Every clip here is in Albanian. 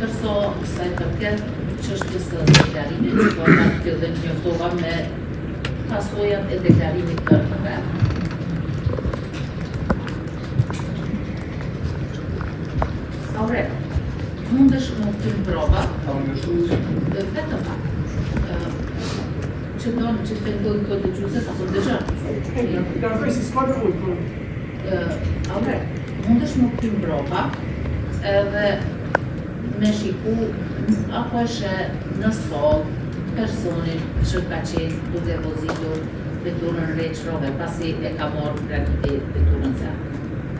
Ndërso sa i përket çështjes së deklarimit, po në fillim njoftova me pasojat e deklarimit për të vetë. Aurel, mundesh më tim prova? Vetëm pak. Që donë që të ndodhë këtë gjusës, apo dëgjën? Garantoj si s'ka në ujë. Aurel, mundesh më tim prova edhe me shiku apo është në sol personin që ka qenë duke vozitur veturën Range Rover pasi e ka morë graniti veturën se.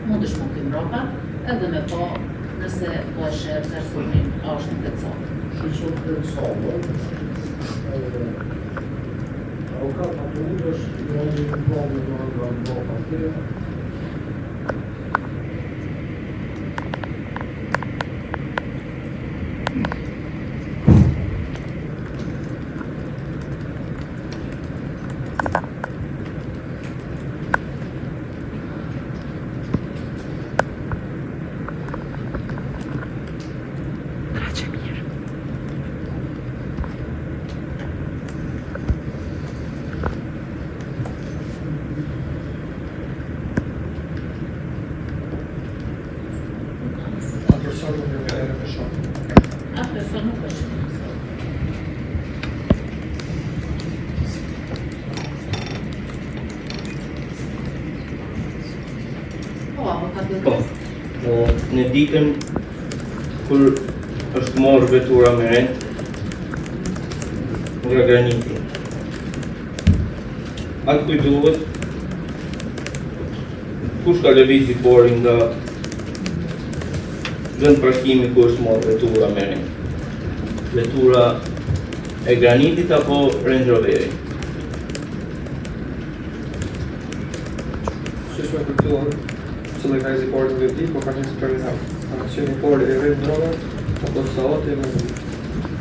Mundesh më tim prova edhe me po nëse po është personin është në këtë sol. Shqyqo këtë sol, au ka patrulësh, në një problem në partire. Po, në ditën kur është morë vetura me rent nga graniti. Atë kujtuhet kush ka lëvizi pori nga vend parkimi ku është morë vetura me rent. Vetura e granitit apo Range Roveri. Qështë me kujtuhet cëllë ka zi portë dhe di, po ka një supervisat. Ka në qenë portë e Range Rover, apo sa otë e me